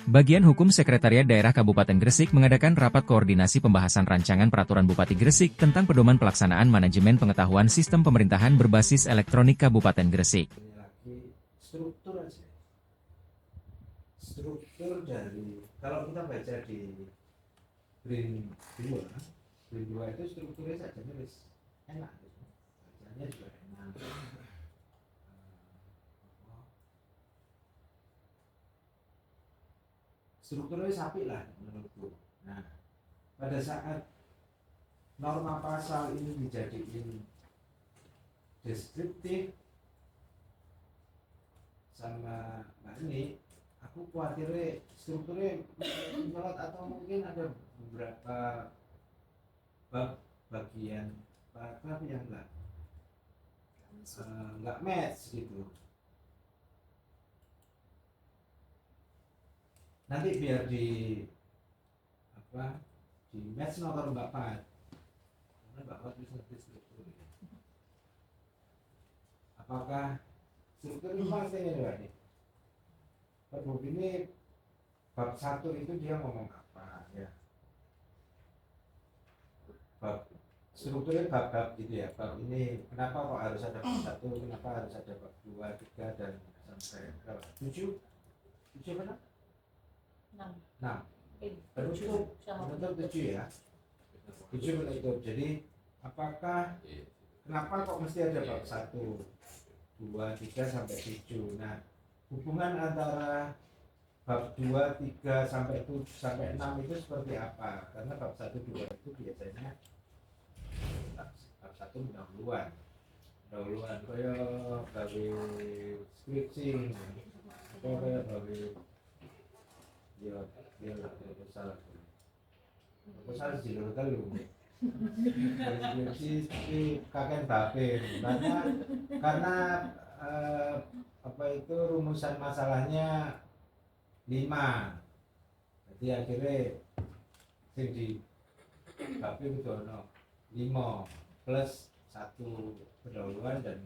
Bagian Hukum Sekretariat Daerah Kabupaten Gresik mengadakan rapat koordinasi pembahasan rancangan peraturan Bupati Gresik tentang pedoman pelaksanaan manajemen pengetahuan sistem pemerintahan berbasis elektronik Kabupaten Gresik. Lagi struktur aja. Struktur dari kalau kita baca di Brin 2 itu strukturnya saja nulis enak gitu. Bacanya juga enak. Strukturnya sapi lah menurutku. Nah, pada saat norma pasal ini dijadiin deskriptif sama ini, aku khawatirnya strukturnya mencolot atau mungkin ada beberapa bab bagian paragraf yang nggak match gitu. Nanti biar di match nomor Mbak Pat, karena Mbak Pat bisa ngerti struktur. Apakah struktur ini pasti ini? Pergub ini bab 1 itu dia ngomong apa ya? Bab strukturnya bab-bab gitu ya. Bab ini kenapa kok harus ada bab 1, kenapa harus ada bab 2, 3 dan sampai berapa? 7 benar? 6 penutup 7 ya. 7 penutup. Jadi apakah kenapa kok mesti ada bab 1, 2, 3 sampai 7? Nah, hubungan antara bab 2, 3 sampai 7 sampai 6 itu seperti apa? Karena bab 1, 2 itu biasanya bab 1 pendahuluan kaya gawe skripsi atau kaya gawe proposal jilur telu skripsi kakek bape karena apa itu rumusan masalahnya 5, jadi akhirnya sing di bape itu ono 5 plus 1 pendahuluan dan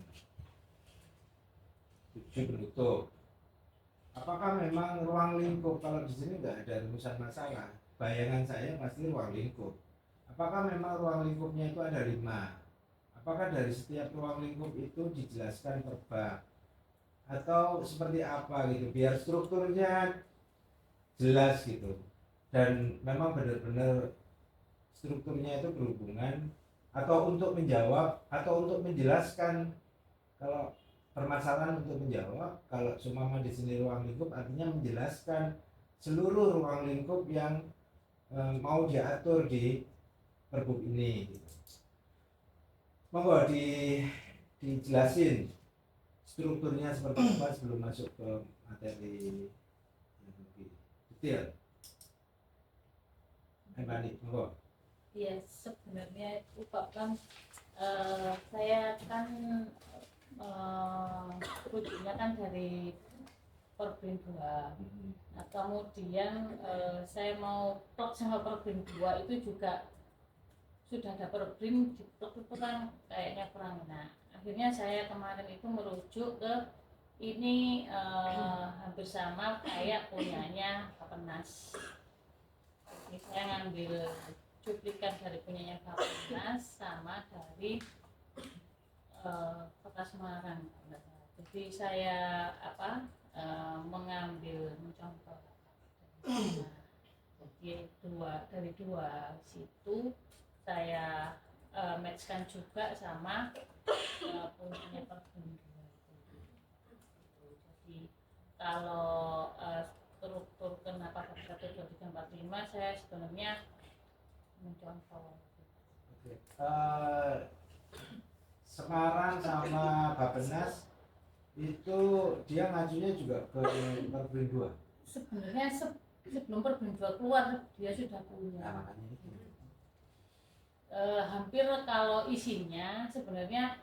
7 penutup. Apakah memang ruang lingkup? Kalau di sini nggak ada rumusan masalah, bayangan saya pasti ruang lingkup. Apakah memang ruang lingkupnya itu ada 5? Apakah dari setiap ruang lingkup itu dijelaskan per bab? Atau seperti apa gitu, biar strukturnya jelas gitu. Dan memang benar-benar strukturnya itu berhubungan atau untuk menjawab atau untuk menjelaskan. Kalau permasalahan untuk menjawab, kalau seumpama di sini ruang lingkup artinya menjelaskan seluruh ruang lingkup yang mau diatur di pergub ini gitu. Monggo dijelasin strukturnya seperti apa sebelum masuk ke materi yang lebih detail. Bani, monggo. Iya, sebenarnya itu Pak kan saya kan rujuknya kan dari Perbin 2. Nah, kemudian saya mau plot sama Perbin 2 itu juga sudah ada Perbin di plot itu kan kayaknya kurang. Nah, akhirnya saya kemarin itu merujuk ke ini hampir sama kayak punyanya Bappenas. Jadi saya ngambil cuplikan dari punyanya Bappenas sama dari Kota Semarang. Jadi saya mencontoh dari dua situ saya matchkan juga sama punyanya Perbin 2. Jadi kalau struktur kenapa bab 1, 2, 3, 4, 5 saya sebenarnya mencontoh. Semarang sama Bappenas itu dia ngajunya juga ke Perbin 2. Sebenarnya sebelum Perbin 2 keluar dia sudah punya. Hampir kalau isinya sebenarnya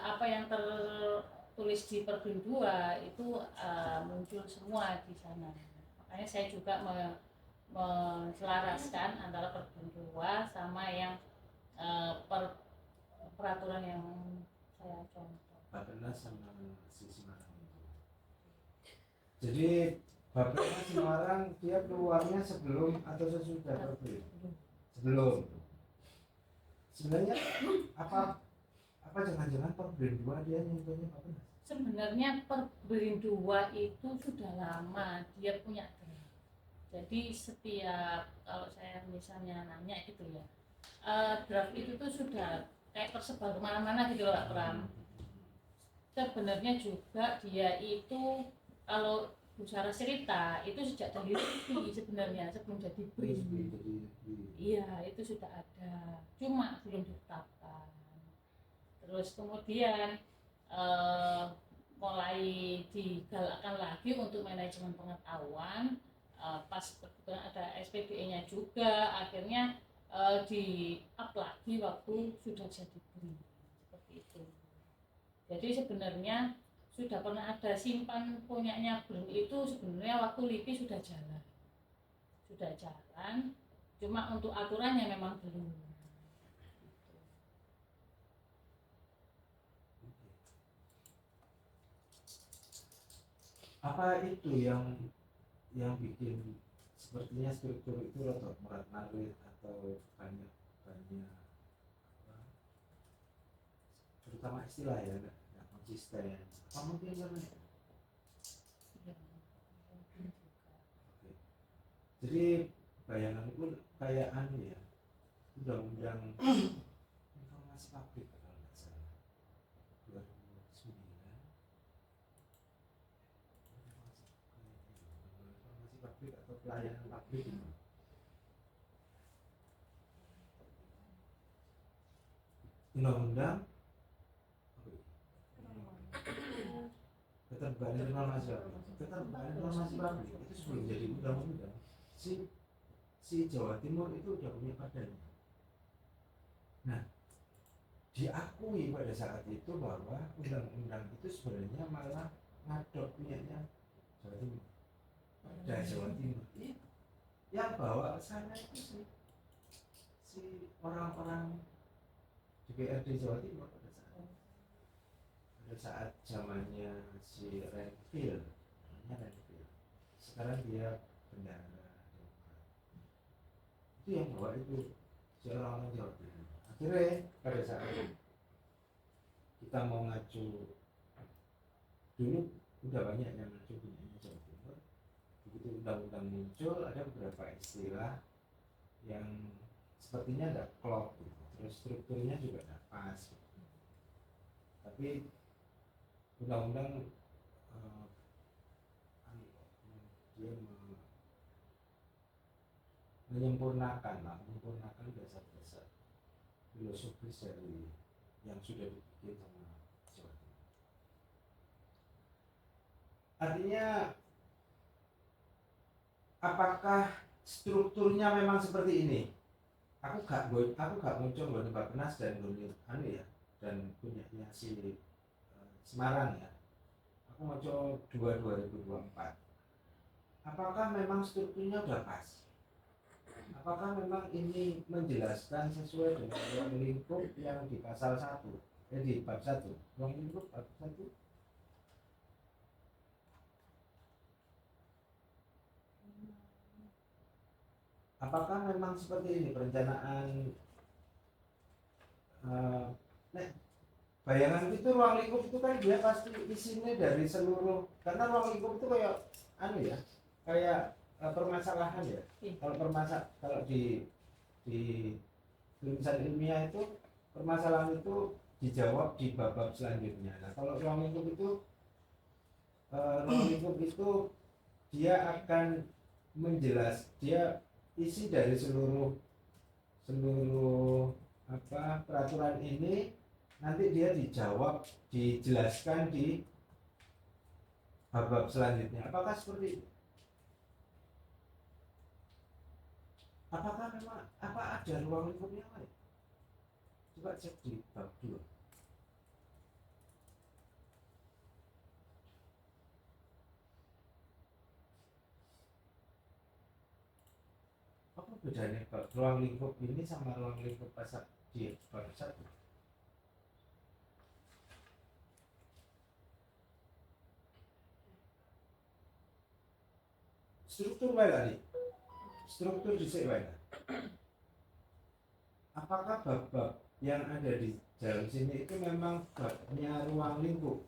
apa yang tertulis di Perbin 2 itu muncul semua di sana. Makanya saya juga menselaraskan antara Perbin 2 sama yang peraturan yang saya contoh. Bappenas sama si Semarang. Jadi Bapaknya Semarang dia keluarnya sebelum atau sesudah Perbrin? Sebelum. Sebenarnya apa jangan-jangan Perbrin 2 dia nyentuhnya Bapaknas? Sebenarnya Perbrin 2 itu sudah lama dia punya draft. Jadi setiap kalau saya misalnya nanya gitu ya, draft itu tuh sudah kayak tersebar kemana-mana gitu loh Pak Pram. Sebenarnya juga dia itu kalau bicara cerita itu sejak dari TV sebenarnya sebelum jadi BRIN. Iya itu sudah ada, cuma belum ditetapkan. Terus kemudian mulai digalakkan lagi untuk manajemen pengetahuan, pas kebetulan ada SPBE-nya juga, akhirnya di up lagi waktu sudah jadi BRIN seperti itu. Jadi sebenarnya sudah pernah ada simpan punyanya BRIN itu sebenarnya waktu LIPI sudah jalan, cuma untuk aturannya memang belum. Apa itu yang bikin sepertinya struktur itu rotok merat-marit atau banyak terutama istilah ya nggak konsisten, apa mungkin karena itu? Oke. Jadi bayanganku kayak ya undang-undang informasi publik kalau nggak salah 2009 informasi publik atau pelayanan publik itu. Undang-undang keterbukaan informasi publik itu sebelum jadi undang-undang si Jawa Timur itu udah punya badannya. Nah, diakui pada saat itu bahwa undang-undang itu sebenarnya malah ngadop punyanya Jawa Timur. Dari Jawa Timur. Yang bawa ke sana itu si orang-orang DPRD Jawa Timur pada saat zamannya si Renvil, sekarang dia bendahara Demokrat. Itu yang bawa itu si orang-orang Jawa Timur. Akhirnya pada saat kita mau ngacu, dulu udah banyak yang ngacu punyanya Jawa Timur. Begitu undang-undang muncul, ada beberapa istilah yang sepertinya nggak klop gitu. Terus strukturnya juga nggak pas gitu. Tapi undang-undang dia menyempurnakan dasar-dasar filosofis dari yang sudah dibikin sama Jawa Timur. Artinya apakah strukturnya memang seperti ini? Aku gak muncul gue Bappenas dan gue ya dan punyanya si Semarang ya. Aku muncul 2024. Apakah memang strukturnya udah pas? Apakah memang ini menjelaskan sesuai dengan ruang lingkup yang di pasal 1? Di bab 1. Ruang lingkup bab 1. Apakah memang seperti ini perencanaan bayangan itu ruang lingkup itu kan dia pasti isinya dari seluruh, karena ruang lingkup itu kayak kayak permasalahan ya. Kalau di tulisan ilmiah itu permasalahan itu dijawab di bab-bab selanjutnya. Nah, kalau ruang lingkup itu dia akan dia isi dari seluruh peraturan ini, nanti dia dijelaskan di bab-bab selanjutnya. Apakah seperti itu? Apakah memang ada ruang lingkup yang lain? Coba cek di bab 2. Apa bedanya ruang lingkup ini sama ruang lingkup pasal di bab 1? struktur wae lah nih. Struktur dhisik wae. Apakah bab-bab yang ada di dalam sini itu memang babnya ruang lingkup?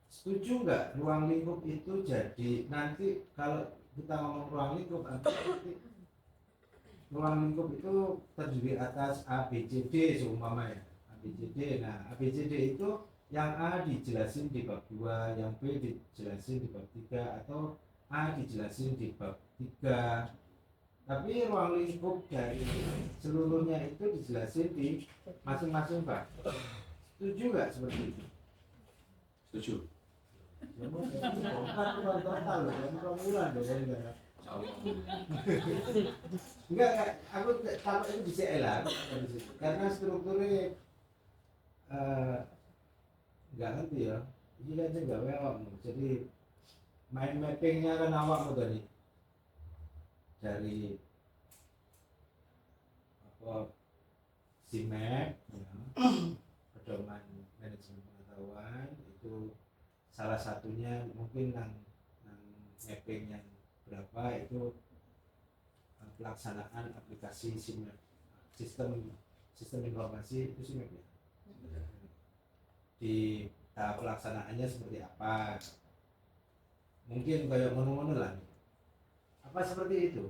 Setuju nggak ruang lingkup itu jadi nanti kalau kita ngomong ruang lingkup nanti ruang lingkup itu terdiri atas A, B, C, D seumpamanya A, B, C, D. Nah, A, B, C, D itu yang A dijelasin di bab 2, yang B dijelasin di bab 3, atau A dijelasin di bab 3. Tapi ruang lingkup dari seluruhnya itu dijelasin di masing-masing bab. Setuju nggak seperti itu? Setuju. Enggak, aku kalau itu bisa elang karena strukturnya enggak ngerti ya. Ini kan saya gawe awakmu. Jadi main mappingnya kan awakmu tadi dari apa SIMAP ya, pedoman manajemen pengetahuan itu salah satunya mungkin nang mapping yang berapa itu pelaksanaan aplikasi SIMAP, sistem informasi itu SIMAP ya. Di tahap pelaksanaannya seperti apa? Mungkin kayak ngono-ngono lah. Apa seperti itu?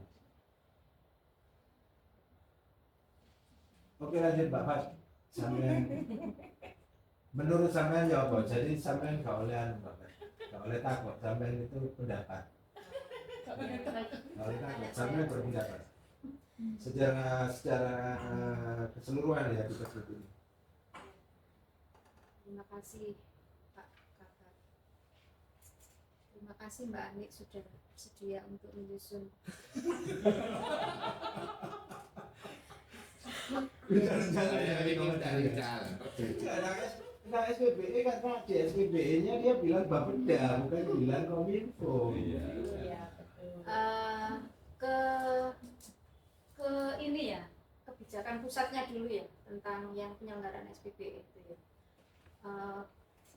Oke lanjut Bapak. Sampean menurut sampean ya apa? Jadi sampean gak oleh Bapak. Gak oleh takut, sampean itu pendapat. Gak oleh takut, sampean berpendapat. Secara keseluruhan ya kita seperti ini. Terima kasih Pak Kakak. Terima kasih Mbak Anik sudah bersedia untuk menyusun. Nah SPBE kan tadi SPBE-nya dia bilang Bapeda bukan bilang Kominfo. Iya, betul. Ke ini ya, kebijakan pusatnya dulu ya tentang yang penyelenggaraan SPBE itu ya.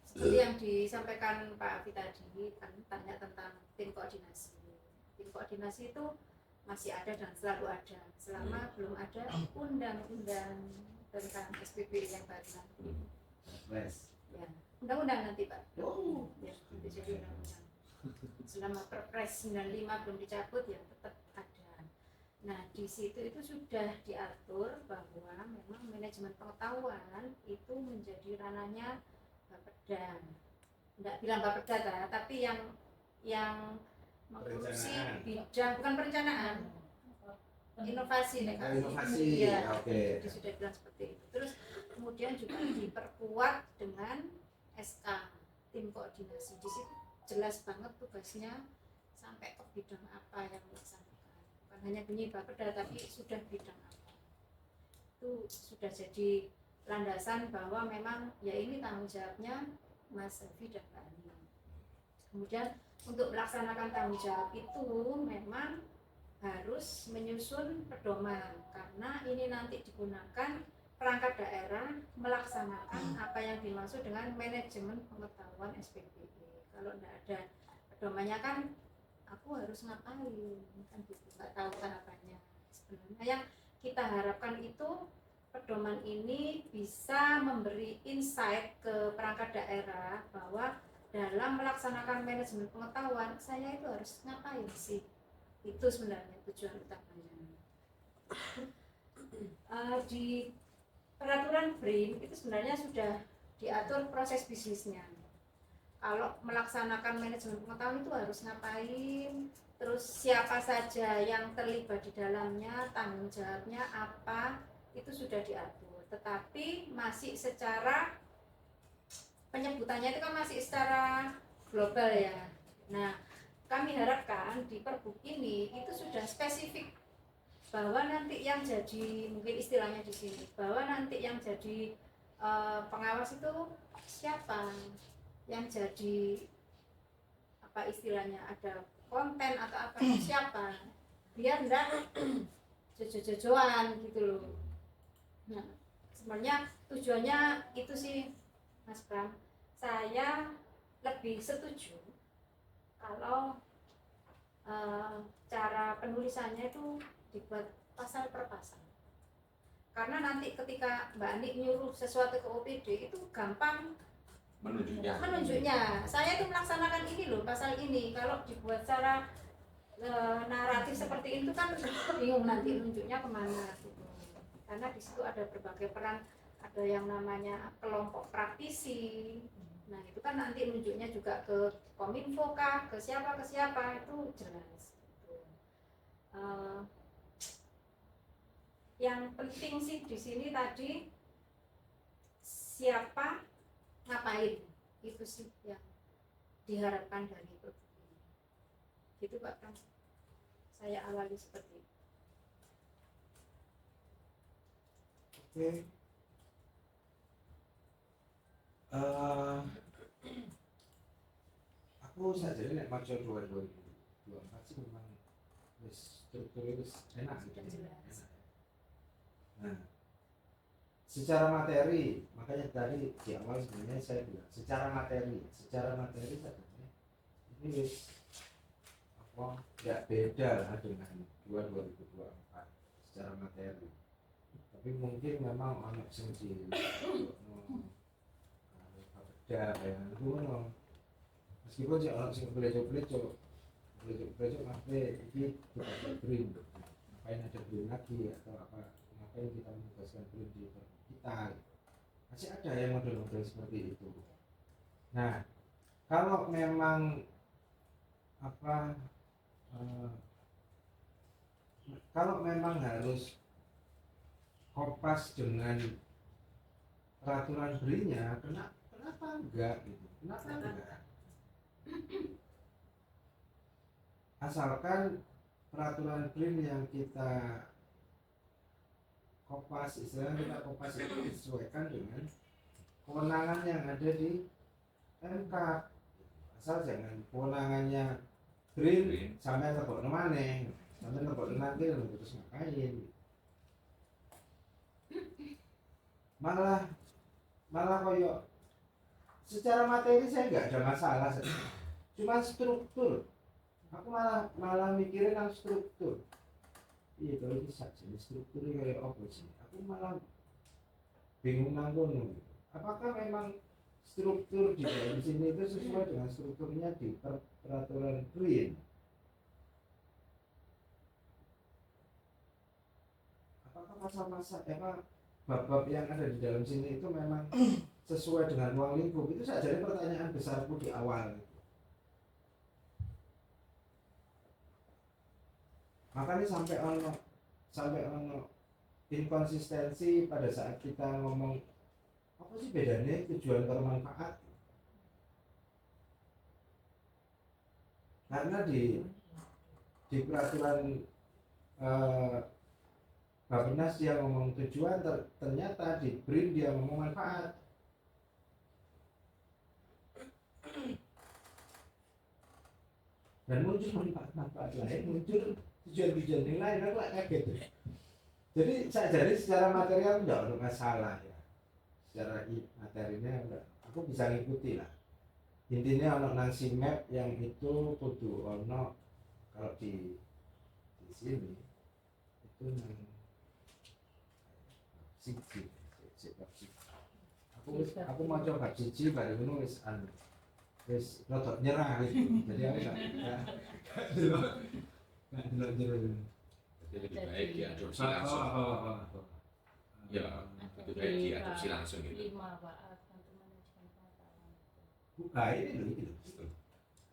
Seperti yang disampaikan Pak Afi tadi kan tanya tentang tim koordinasi. Tim koordinasi itu masih ada dan selalu ada selama belum ada undang-undang tentang SPBE yang baru nanti. Ya, undang-undang nanti Pak. Ya, nanti jadi undang-undang. Selama Perpres 95 belum dicabut ya tetap ada. Nah, di situ itu sudah diatur bahwa memang manajemen pengetahuan itu menjadi ranahnya Bapeda. Tidak bilang Bapeda tapi yang mengurusi bidang bukan perencanaan, inovasi nih kan. Inovasi, ya, oke. Jadi sudah bilang seperti itu. Terus kemudian juga diperkuat dengan SK tim koordinasi. Di situ jelas banget tugasnya sampai ke bidang apa yang dilaksanakan. Bukan hanya bunyi Bapeda tapi sudah bidang apa. Itu sudah jadi landasan bahwa memang ya ini tanggung jawabnya Mas Selvi dan Mbak Ani. Kemudian untuk melaksanakan tanggung jawab itu memang harus menyusun pedoman karena ini nanti digunakan perangkat daerah melaksanakan apa yang dimaksud dengan manajemen pengetahuan SPBE. Kalau tidak ada pedomannya kan aku harus ngapain kan gitu, nggak tahu tahapannya. Sebenarnya yang kita harapkan itu pedoman ini bisa memberi insight ke perangkat daerah bahwa dalam melaksanakan manajemen pengetahuan saya itu harus ngapain sih, itu sebenarnya tujuan utamanya. Di peraturan BRIN itu sebenarnya sudah diatur proses bisnisnya. Kalau melaksanakan manajemen pengetahuan itu harus ngapain, terus siapa saja yang terlibat di dalamnya, tanggung jawabnya apa, itu sudah diatur. Tetapi masih secara penyebutannya itu kan masih secara global ya. Nah, kami harapkan di Perbuk ini itu sudah spesifik bahwa nanti yang jadi mungkin istilahnya di sini bahwa nanti yang jadi pengawas itu siapa, yang jadi apa istilahnya ada konten atau apa siapa, biar enggak jojo-jojoan gitu loh. Nah, sebenarnya tujuannya itu sih Mas Bram, saya lebih setuju kalau cara penulisannya itu dibuat pasal per pasal. Karena nanti ketika Mbak Ani nyuruh sesuatu ke OPD itu gampang menunjuknya. Saya itu melaksanakan ini loh, pasal ini. Kalau dibuat secara naratif seperti itu kan bingung nanti menunjuknya kemana gitu. Karena di situ ada berbagai peran, ada yang namanya kelompok praktisi. Nah itu kan nanti menunjuknya juga ke Kominfo kah, ke siapa itu jelas. Gitu. Yang penting sih di sini tadi siapa ngapain, itu sih yang diharapkan dari produk ini. Gitu Pak Frans, saya awali seperti itu. Oke. Aku saja nek maca 2024 sih memang wis strukturnya wis enak gitu. Jelas. Nah, secara materi, makanya tadi di awal sebenarnya saya bilang secara materi saja ini wis apa nggak beda lah dengan 2024 secara materi. Tapi mungkin memang anak sing di beda ya itu memang meskipun sih orang sing belajar ngapain ini kita beri ngapain ada beri lagi atau apa ngapain kita menugaskan beri di kita masih ada yang model-model seperti itu. Nah kalau memang apa kalau memang harus kopas dengan peraturan berinya, kenapa enggak gitu? Kenapa enggak? Asalkan peraturan BRIN yang kita kopas, istilahnya kita kopas itu disesuaikan dengan kewenangan yang ada di MK. Asal jangan kewenangannya BRIN sampai tebok maneh, sampai tebok nanti terus ngapain? Malah koyo secara materi saya nggak ada masalah, cuma struktur. Aku malah mikirin tentang struktur. Iya kalau bisa jadi strukturnya kayak apa sih? Aku malah bingung nanggung. Apakah memang struktur di dalam sini itu sesuai dengan strukturnya di peraturan BRIN? Apakah pasal-pasal bab-bab yang ada di dalam sini itu memang sesuai dengan ruang lingkup? Itu saja pertanyaan besarku di awal. Makanya sampai ono inkonsistensi pada saat kita ngomong apa sih bedanya tujuan bermanfaat? Karena di peraturan Bappenas dia ngomong tujuan, ternyata di BRIN dia ngomong manfaat. Dan muncul manfaat lain, muncul tujuan-tujuan yang lain, aku kaget. Jadi secara material enggak ada masalah ya. Secara materinya enggak, aku bisa ngikuti lah. Intinya ono nang map yang itu kudu ono kalau di sini itu nang siji. Aku mau coba siji baru ngono wis wis rada nyerah gitu. Jadi aku enggak delok. Jadi lebih baik diadopsi langsung. Ya, lebih baik diadopsi langsung gitu. 5 Pak, teman-teman manajemen pengetahuan. Buka ini loh.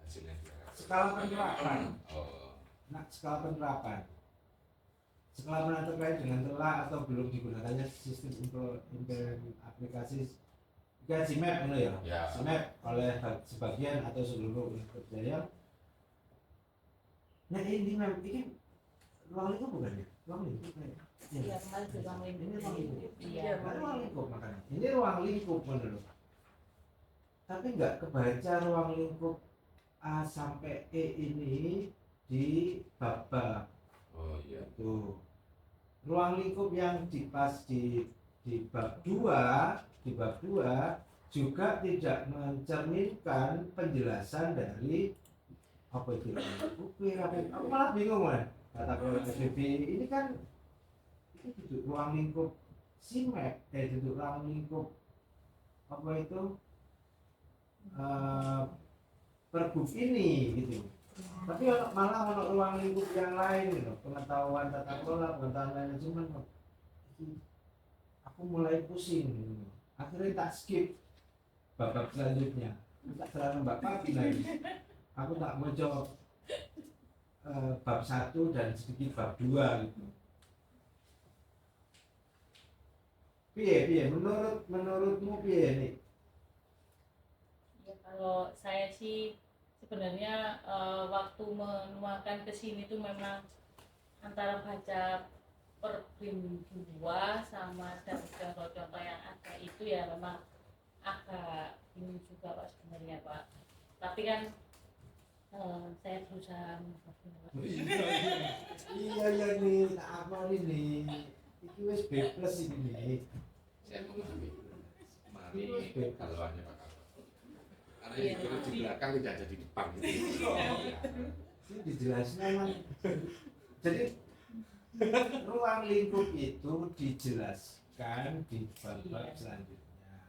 Hasilnya Skala penerapan. oh, Nah, skala penerapan terkait dengan telah atau belum digunakannya sistem aplikasi GMAP ya. GMAP oleh sebagian atau seluruh universitas Jaya. Nah ini memang ini ruang lingkup bukan ya? Ruang lingkup ya? Iya, kemarin di ruang lingkup. Ini ruang lingkup. Iya, Ruang lingkup makanya. Ini ruang lingkup menurut. Tapi nggak kebaca ruang lingkup A sampai E ini di bab-bab. Oh iya. Tuh. yang di bab 2 juga tidak mencerminkan penjelasan dari apa itu aku malah bingung kan kata PSBB ini kan itu duduk ruang lingkup SIMEK duduk ruang lingkup apa itu Pergub ini gitu. Tapi malah untuk ruang lingkup yang lain gitu, pengetahuan tata kelola, pengetahuan manajemen, aku mulai pusing gitu. Akhirnya tak skip babak selanjutnya, tak terlalu mbak Pati lagi. Aku tak mau coba bab 1 dan sedikit bab 2 gitu. Piye menurutmu piye nih? Ya, kalau saya sih sebenarnya waktu menuangkan ke sini tuh memang antara baca Perbrim 2 sama dari contoh-contoh yang ada itu ya memang agak ini juga Pak sebenarnya Pak. Tapi kan saya berusaha iya nih, tak apa ini wis B+ ini. Saya memahami kalau hanya Pak Karno. Karena itu di belakang tidak ada di depan gitu. Ini dijelasin emang. Jadi ruang lingkup itu dijelaskan di bab selanjutnya.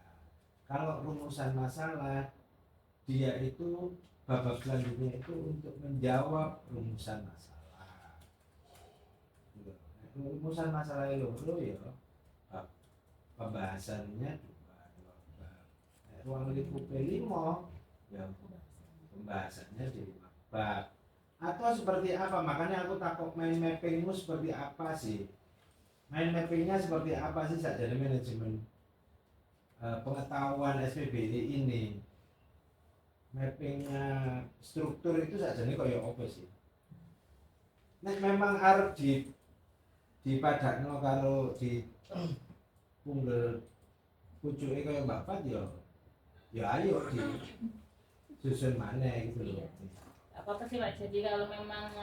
Kalau rumusan masalah dia itu bab selanjutnya itu untuk menjawab rumusan masalah. Rumusan masalah itu ya pembahasannya juga bab. Ruang lingkup 5 ya pembahasannya di 5 bab. Atau seperti apa? Makanya aku takut mind mappingmu seperti apa sih? Mind mappingnya seperti apa sih saja manajemen pengetahuan SPBD ini? Mappingnya struktur itu saja ini kayak apa sih? Nah, memang harus di padakno karo di punggel pucuke kayak Bapak ya ayo di susun mana gitu loh. apa sih Pak, jadi kalau memang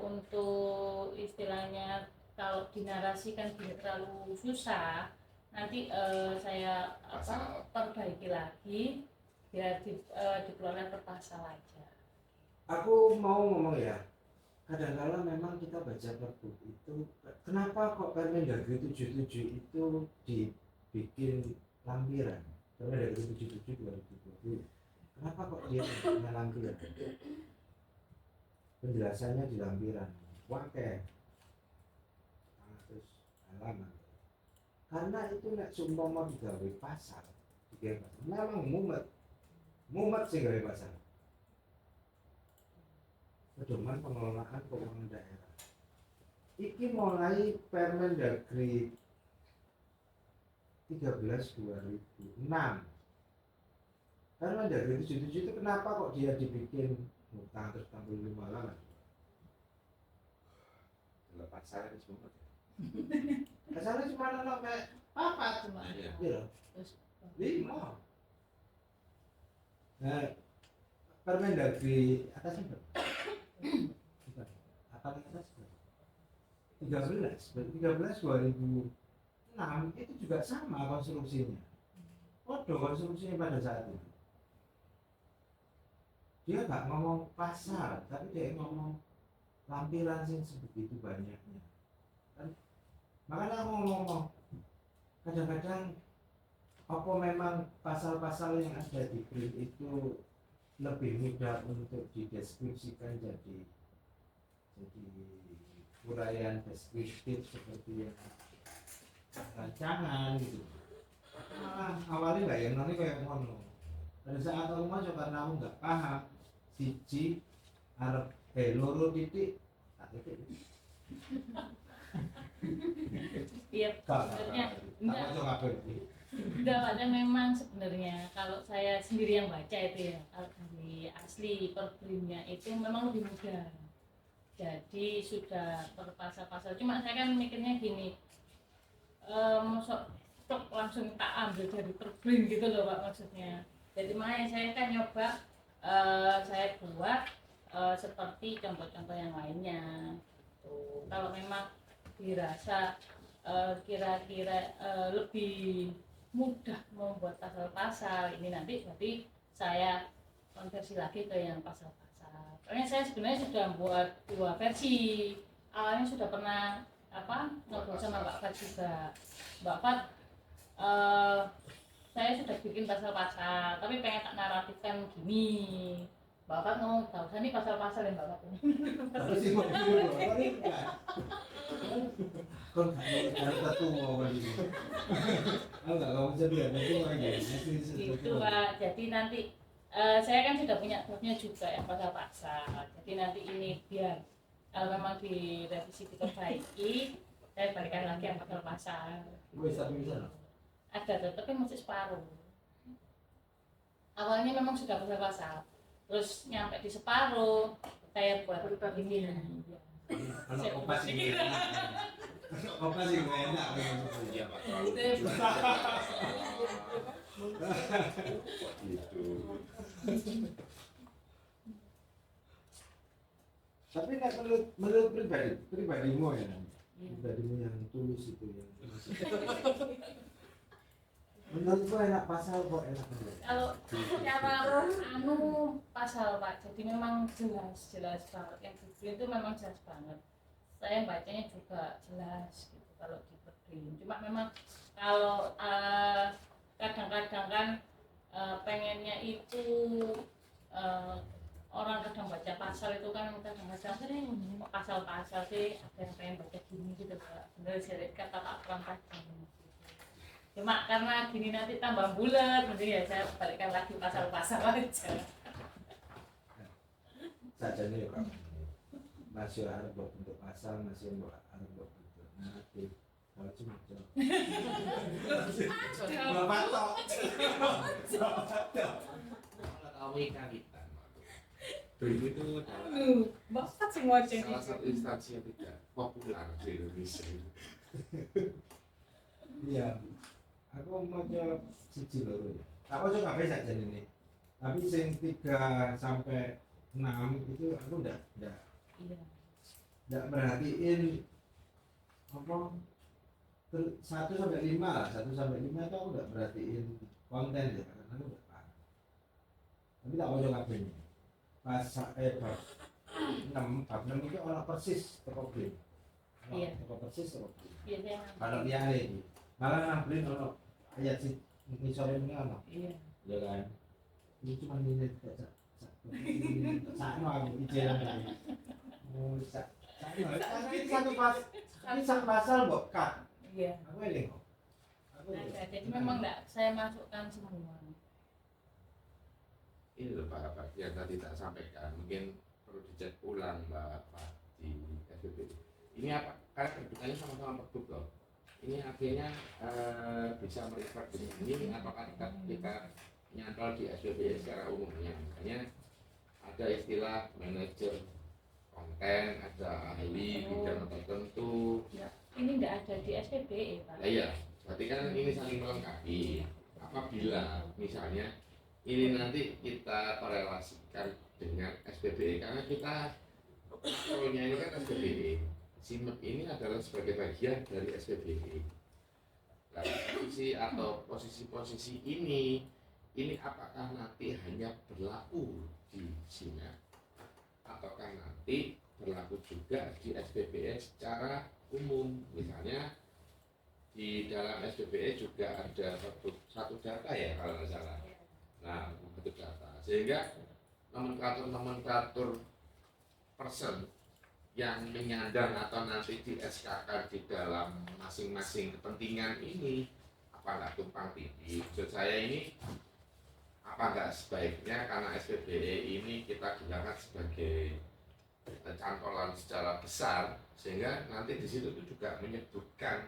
untuk istilahnya kalau dinarasikan tidak terlalu susah nanti saya perbaiki lagi biar dikeluarkan per pasal aja. Aku mau ngomong ya, kadang-kadang memang kita baca Pergub itu kenapa kok Permendagri 77 itu dibikin lampiran Permendagri 77 2020. Kenapa kok dia punya lampiran? Penjelasannya di lampiran. Wakil 100 halaman. Karena itu nek sumpama digawe pasar, memang mumet sih gawe pasar. Pedoman pengelolaan keuangan daerah. Iki mulai Permendagri 13/2006. Karena dari 77 itu kenapa kok dia dibikin utang terus 65 halaman? Kalau pasar itu semua. Pasalnya cuma sampai papat cuma. Iya. Terus 5. Nah, Permendagri atasnya berapa? Apa atas? 13/2006 itu juga sama konstruksinya. Podo konstruksinya pada saat itu. Dia nggak ngomong pasar, tapi dia ngomong lampiran sih sebegitu banyaknya. Kan? Makanya aku ngomong, kadang-kadang apa memang pasal-pasal yang ada di print itu lebih mudah untuk dideskripsikan jadi uraian deskriptif seperti yang rancangan gitu. Awalnya nggak yang nanti kayak ngono. Pada saat aku masuk karena aku nggak paham siji arep loro titik tak titik. iya sebenarnya enggak ada memang sebenarnya kalau saya sendiri yang baca itu ya kalau dari asli Perbrimnya itu memang lebih mudah. Jadi sudah per pasal-pasal. Cuma saya kan mikirnya gini, masuk langsung tak ambil dari Perbrim gitu loh Pak maksudnya. Jadi makanya saya kan nyoba saya buat seperti contoh-contoh yang lainnya. Tuh, kalau memang dirasa kira-kira lebih mudah membuat pasal-pasal ini, nanti berarti saya konversi lagi ke yang pasal-pasal. Karena saya sebenarnya sudah buat 2 versi. Awalnya sudah pernah ngobrol sama Mbak Fat juga. Mbak Fat, saya sudah bikin pasal-pasal, tapi pengen tak naratifkan gini. Mbak Fat ngomong, tahu saya ini pasal-pasal ya Mbak Fat ini. Tapi sih mau dulu, ini enggak. Kon harus satu mau balik. Enggak, kamu bisa biar nanti lagi. Gitu Pak. Jadi nanti saya kan sudah punya draftnya juga yang pasal-pasal. Jadi nanti ini biar kalau memang direvisi diperbaiki, saya balikan lagi yang pasal-pasal. Gue tapi bisa. Ada tapi masih separuh. Awalnya memang sudah pasal-pasal, terus nyampe di separuh saya buat Berubah ini. Kalau kopas ini kopas sih gue enak. Iya Pak, terlalu gitu. Tapi nggak menurut pribadimu ya, pribadimu yang tulus itu yang. Menurutku enak pasal kok enak. Kalau secara pasal Pak, jadi memang jelas banget. Yang di itu memang jelas banget. Saya bacanya juga jelas gitu kalau di print. Cuma memang kalau kadang-kadang kan pengennya itu orang kadang baca pasal itu kan kadang-kadang pasal-pasal sih ada yang pengen baca gini gitu Pak. Bener sih kata Pak Pram tadi. Cuma karena gini nanti tambah bulat, mending ya saya balikkan lagi pasal-pasal aja. Saja nih Pak. Masih harus buat bentuk pasal, masih harus buat bentuk nanti. Kalau cuma Bapak tok. Kalau kamu ikan hitam, BRIN itu adalah Bapak semua salah satu instansi yang tidak populer di Indonesia. Iya. Aku mau jawab siji loro ya. Aku juga bisa saja ini. Tapi yang 3 sampai 6 itu aku enggak merhatiin apa 1 sampai 5 lah. 1 sampai 5 itu aku enggak merhatiin konten ya karena aku enggak paham. Tapi tak mau coba ini. Pas bab 6 itu orang persis teko BRIN. Iya. Teko persis teko BRIN. biasanya. Kalau liane iki. Malah ngambilin ono ayat sih ngisore ini ono. Iya. Ya kan. Ini cuma ini sakno aku ijelan iki. Oh, sakno. Ini satu pasal kok cut. Iya. Aku eling kok. Nah, jadi memang enggak saya masukkan semua. Ini loh Pak yang tadi tak sampaikan, mungkin perlu dicek ulang Mbak di SPB. Ini apa? Karena kedudukannya sama-sama produk loh. Ini artinya bisa merefer dengan ini apakah kita nyantol di SPB secara umumnya. Makanya ada istilah manajer konten, ada ahli bidang tertentu. Ya, ini enggak ada di SPBE, Pak. Nah, iya, berarti kan ini saling melengkapi. Apabila misalnya ini nanti kita korelasikan dengan SPBE karena kita kontrolnya ini kan SPBE. SIMEP ini adalah sebagai bagian dari SPBE. Nah, posisi-posisi ini apakah nanti hanya berlaku di SIMEP ataukah nanti berlaku juga di SPBE secara umum? Misalnya di dalam SPBE juga ada satu data ya kalau nggak salah. Nah, satu data sehingga nomenklatur person yang menyandang atau nanti di SK-kan di dalam masing-masing kepentingan ini apa nggak tumpang tindih? Maksud saya ini apa nggak sebaiknya karena SPBE ini kita gunakan sebagai cantolan secara besar sehingga nanti di situ itu juga menyebutkan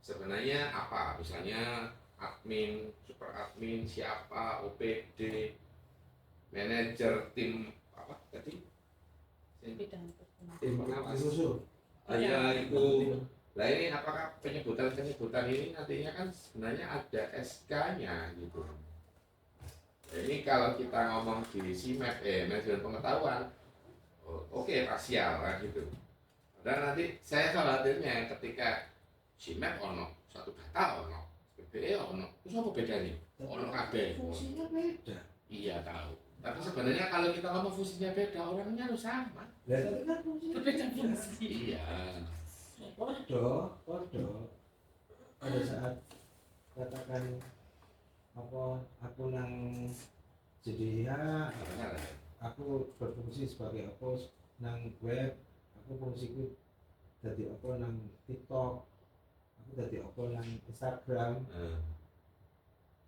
sebenarnya apa, misalnya admin, super admin, siapa, OPD, manajer, tim apa tadi? Tim pengawas. Ya itu. Nah ini apakah penyebutan ini nantinya kan sebenarnya ada SK-nya gitu. Nah, ini kalau kita ngomong di SIMEP, manajemen pengetahuan, oke, rasial kan gitu. Dan nanti saya khawatirnya ketika SIMAP ono, satu data ono, PBE ono, terus apa bedanya? Ono kabeh. Fungsinya beda. Iya tahu. Tapi sebenarnya kalau kita ngomong fungsinya beda, orangnya harus sama. Lah tapi kan fungsinya Berbeda fungsi. Iya. Podo. Pada saat katakan apa aku nang jadi ya aku berfungsi sebagai apa nang web, aku fungsiku jadi apa nang TikTok, aku jadi apa nang Instagram.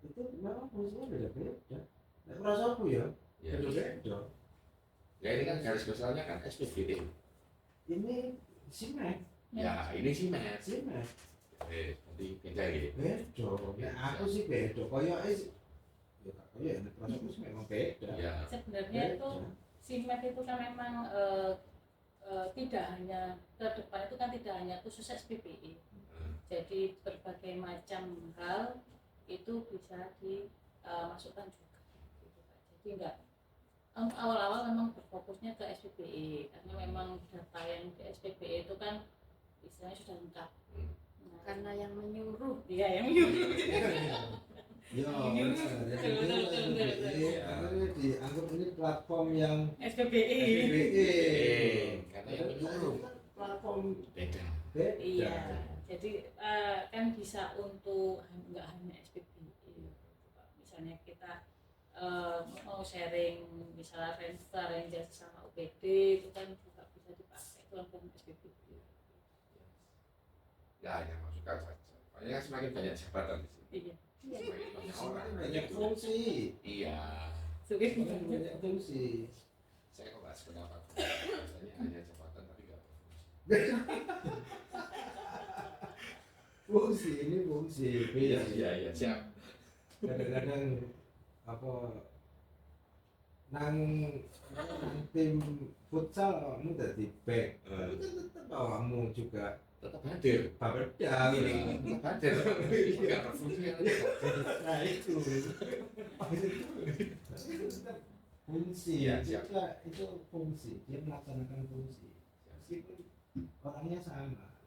Itu memang fungsinya beda-beda. Nek merasa aku ya Ya. beda-beda. Ya ini kan garis besarnya kan SPBE. Ini SIMAP. Ya ini SIMAP. Nanti beda gitu. Beda. Nek aku sih beda. Kayak ya kayak nek merasa aku sih memang beda. Ya. Sebenarnya itu SIMAP itu kan memang tidak hanya ke depan itu kan tidak hanya khusus SPBE. Jadi berbagai macam hal itu bisa dimasukkan juga. Gitu, Pak. Jadi enggak awal-awal memang berfokusnya ke SPBE karena memang data yang di SPBE itu kan istilahnya sudah lengkap. Nah, Karena yang menyuruh dia yang menyuruh. Ya, Betul. ini dianggap ini platform yang SPBE. SPBE. Karena yang menyuruh. Platform Beda. beda. Iya. Jadi kan bisa untuk nggak hanya SPBE. Misalnya kita mau sharing misalnya sharing jasa sama UPD itu kan juga bisa dipakai itu kan SPBE. Ya hanya masukkan saja. Makanya semakin banyak jabatan di sini. Iya. Semakin banyak orang. Banyak fungsi. Iya. Sulit. Banyak fungsi. Saya kok bahas pendapat. Biasanya hanya jabatan tapi nggak berfungsi. Fungsi ini fungsi. Iya siap. Kadang-kadang apa nang tim futsal kamu jadi back. Tapi kan tetap kamu juga Tetap hadir. babedang. Tetap hadir. Nggak berfungsi kan. Nah itu fungsi Iya, siap. itu fungsi, dia melaksanakan fungsi meskipun orangnya sama,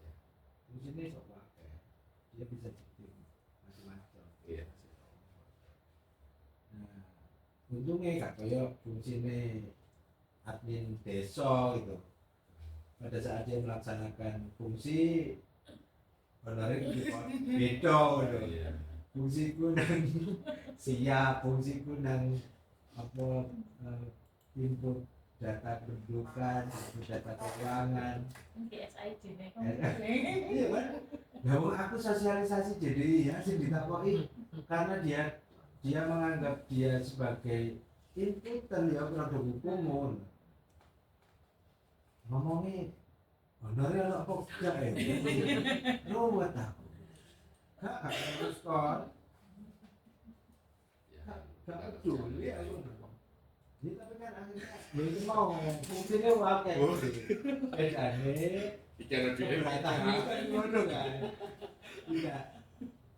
fungsinya sok pakai, dia bisa bikin macam-macam. Iya. Nah untungnya gak kayak fungsinya admin desa gitu, pada saat dia melaksanakan fungsi honornya beda gitu. Iya. Fungsiku nang siap, fungsiku nang apa input data kependudukan, input data keuangan. SID nih. Iya kan? Nah, aku sosialisasi jadi ya sih ditakoki karena dia menganggap dia sebagai inputan ya produk hukum. Ngomongnya honornya apa enggak ya? Ruwet aku. Gak harus kon. Gak peduli aku. Ini tapi kan akhirnya itu mau fungsinya wakai. Bedane Bicara duit. pemerintahan kan ngono kan. Tidak.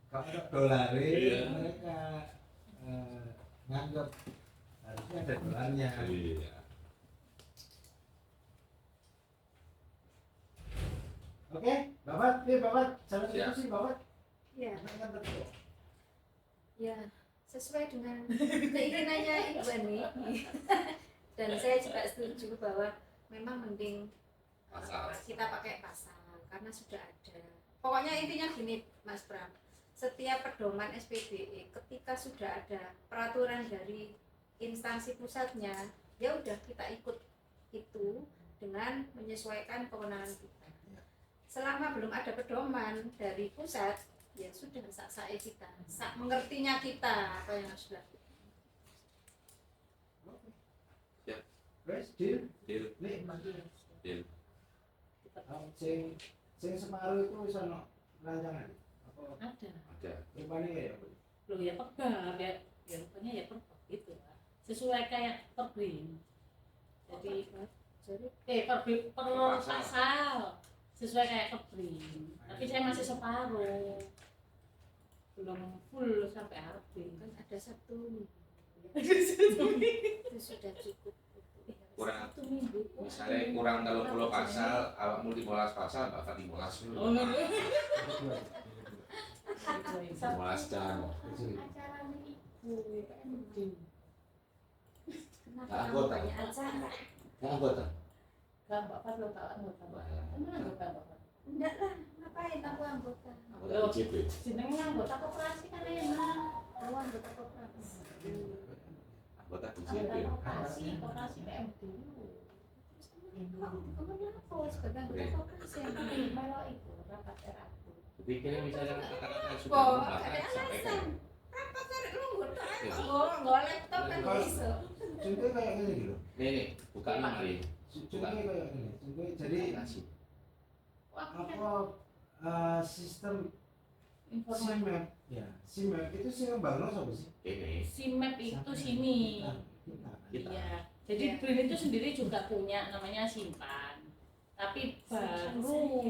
Kalau ada dolare mereka nganggap harusnya ada dolarnya. Iya. Oke, Bapak, Bapak, sampai Siap. situ sih Bapak. ya Kan betul. ya sesuai dengan keinginannya Ibu Ani. Dan saya juga setuju bahwa memang mending Pasal. kita pakai pasal karena sudah ada. Pokoknya intinya gini Mas Pram, setiap pedoman SPBE ketika sudah ada peraturan dari instansi pusatnya, ya udah kita ikut itu dengan menyesuaikan kewenangan kita. Selama belum ada pedoman dari pusat, ya sudah sak-sae kita, sak mengertinya kita apa yang harus dilakukan. Wes, deal. Deal. Nih, Deal. sing Semeru itu wis ono rancangan. Apa Ada. Ada. rupane ya? Loh ya pegang ya rupanya ya pegang gitu lah. Sesuai kayak perbin. Jadi perbin per pasal sesuai kayak perbin. Tapi saya masih separuh. Belum full sampai habis. Kan ada satu Itu itu sudah cukup. kurang, 1 minggu. misalnya kurang 30 pasal, awakmu 15 pasal, bakal 15 dulu. Oh, nggak. 15 jam. Acaranya ibu PMD. Kenapa Nggak kamu anggota. banyak acara? Yang anggota? Enggak, Mbak Fat lo tahu anggota. Emang anggota Mbak Fat? Enggak lah, ngapain aku anggota? Anggota ICP. Jenenge anggota koperasi kan enak. Aku anggota koperasi. Anggota ICP. Anggota koperasi PMD. Kamu apa sebagai anggota koperasi? Melo itu rapat RAP. Jadi kini misalnya kata-kata yang sudah Kok membahas, ada sampaikan. alasan? Rapat cari lu nggak laptop kan bisa. Contohnya kayak gini gitu. Nih, buka nama nih. Contohnya kayak gini. Contohnya jadi Kasih. sistem Informasi. SIMAP, ya SIMAP itu sih ngebangun apa sih? Ini. SIMAP itu sini. Kita. Iya. Jadi BRIN itu sendiri juga punya namanya simpan. Tapi baru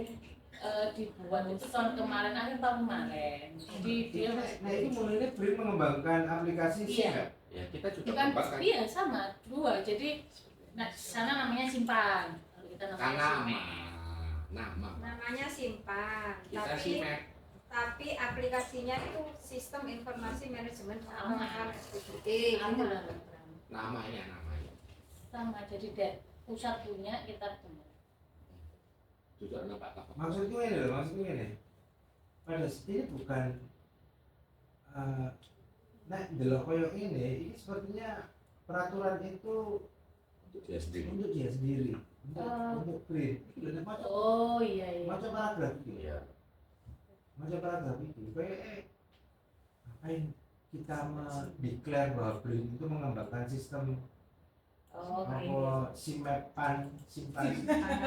dibuat itu tahun kemarin, akhir tahun kemarin. Jadi dia Nah itu mulainya BRIN mengembangkan aplikasi Iya. SIMAP. Ya, kita juga bukan kembangkan. iya sama dua. Jadi sana namanya simpan. Kalau kita namanya Nama. SIMAP. Nama. Namanya simpan, Kita sih, tapi aplikasinya itu sistem informasi manajemen pengelolaan SPBD. Sama. namanya. Sama. Jadi dari pusat punya, kita punya. Juga nampak apa? Maksudku ini loh, maksudku ini. Pada ini bukan nah delok koyo ini sepertinya peraturan itu Untuk dia sendiri. untuk dia sendiri, untuk BRIN. Itu macam Oh iya iya. macam paragraf itu. Iya. Macam paragraf itu. Kayak ngapain kita mendeklar bahwa BRIN itu mengembangkan sistem Oh ini. apa simapan simpan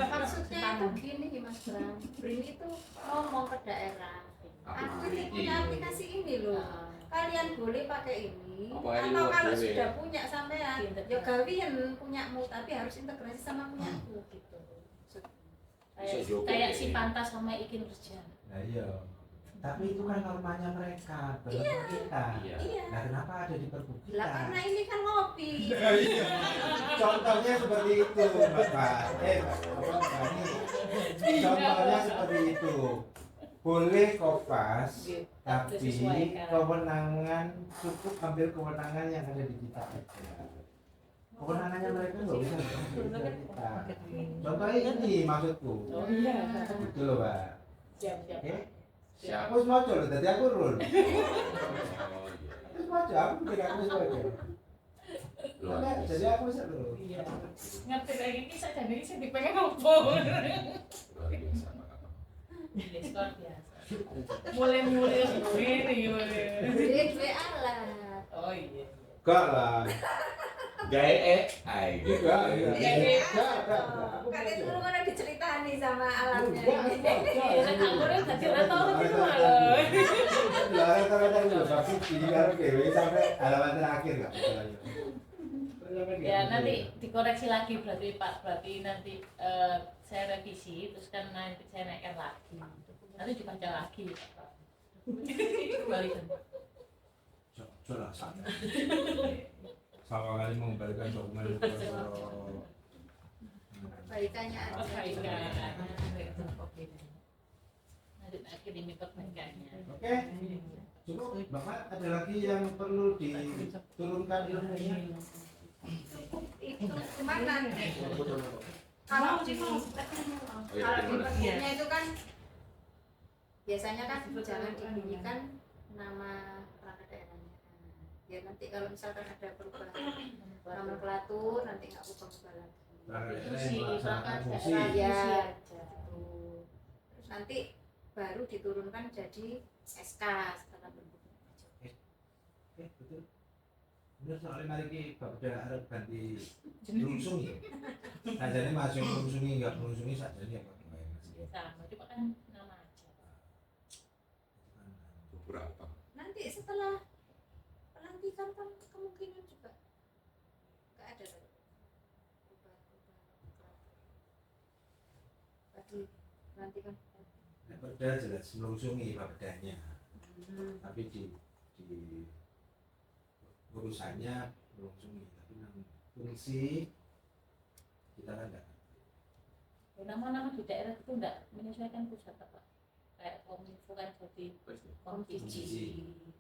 Maksudnya itu gini Mas Bram, BRIN itu ngomong ke daerah. Aku ini punya aplikasi ini loh. Kalian boleh pakai ini, Apa ini atau luar kalau dewe? sudah punya sampean, ya gawian punyamu, tapi harus integrasi sama punyaku gitu. Kayak si Pantas sama Ikin Kerja. nah iya tapi itu kan normanya mereka bukan norma kita. Iya. Iya. Nah kenapa ada di pergub kita? Lah karena ini kan ngopi. Iya. Contohnya seperti itu Bapak Mbak ini. Contohnya seperti itu. Boleh kopas, tapi kewenangan cukup ambil kewenangan yang ada di kita aja. Kewenangannya mereka nggak bisa diambil dari kita. Contohnya ini maksudku. Oh iya. Gitu loh Pak. Siap siap. Oke? Siap. Aku harus mau loh, tadi aku rul. Oh iya. Terus mau aku bikin aku sebagai. Luar biasa. Jadi aku bisa rul. Iya. Ngerti lagi ini saya jadi saya dipengen ngopo. Luar biasa. Luar biasa. Mulai ini gimana? Duit alat. Oh iya. Enggak lah. Gaya AI. Enggak, enggak. Enggak. Kan itu lu kan diceritani sama alatnya. Iya, aku udah tadi tahu itu malah. Lah rata-rata itu pasti di karo dewe sampai halaman terakhir enggak Ya nanti dikoreksi lagi berarti Pak, berarti nanti saya revisi terus kan nanti saya naikkan lagi. Nanti dibaca lagi Pak. Kembalikan. Jelas. Sama kali mengembalikan dokumen itu. Perbaikannya aja. Nanti kirim perbaikannya. Oke. Cukup, Bapak ada lagi yang perlu diturunkan ilmunya? Itu cuman nanti kalau di pergubnya itu kan biasanya kan jangan dibunyikan nama perangkat daerahnya. Ya nanti kalau misalkan ada perubahan nomenklatur nanti nggak ubah-ubah lagi. Fungsi perangkat Fungsi. daerah Ya, fungsi aja. gitu. Terus nanti baru diturunkan jadi SK setelah bentuknya. Betul. Bener soalnya mari ki Bapak arep ganti rungsungi. Nah jadi masih rungsungi enggak rungsungi sajane apa Sama, cuma kan nama aja. Beberapa. Nanti setelah pelantikan kan kemungkinan juga nggak ada perubahan-perubahan. Tadi pelantikan. Nah, Perda jelas merungsungi Bapedanya. Tapi di urusannya merungsungi tapi nang fungsi kita kan enggak. Nama-nama di daerah itu enggak menyesuaikan pusat apa? Kayak kominfo kan jadi Komdigi.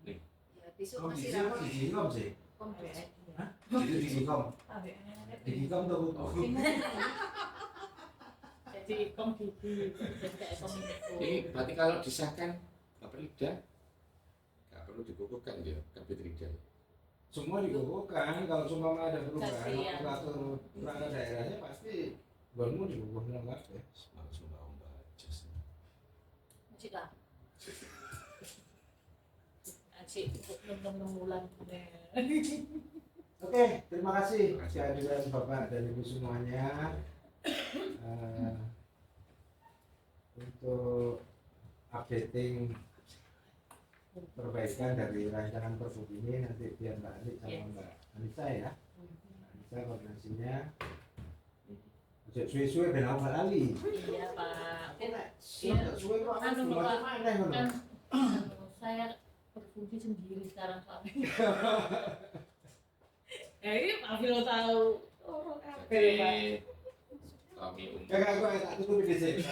Nih. Ya besok Kom masih di rapat. Digikom sih. Komdigi. Itu Digikom. Digikom tuh. jadi komdigi jadi kayak kominfo. Ini berarti kalau disahkan Kaprida nggak perlu dikukuhkan ya Kaprida. Semua dikukuhkan. Kalau semua ada perubahan Kasihan. aparatur perangkat daerahnya pasti gonmu dikukuhkan kabeh. Harus mbak jas. Masih lah. Masih 6 bulan. Oke, terima kasih kehadiran Bapak dan Ibu semuanya. Untuk updating perbaikan dari rancangan pergub ini nanti biar Mbak Ani sama Mbak Anissa ya. Mbak Anissa koordinasinya. Ojo suwe-suwe ben aku lali. Iya Pak. Suwe kok Anu, aku Pak. mana ngono. Kan saya berfungsi sendiri sekarang soalnya. Ya ini Pak Filo tahu. Oh, Jadi kami Ya kan aku tak tutupi di sini.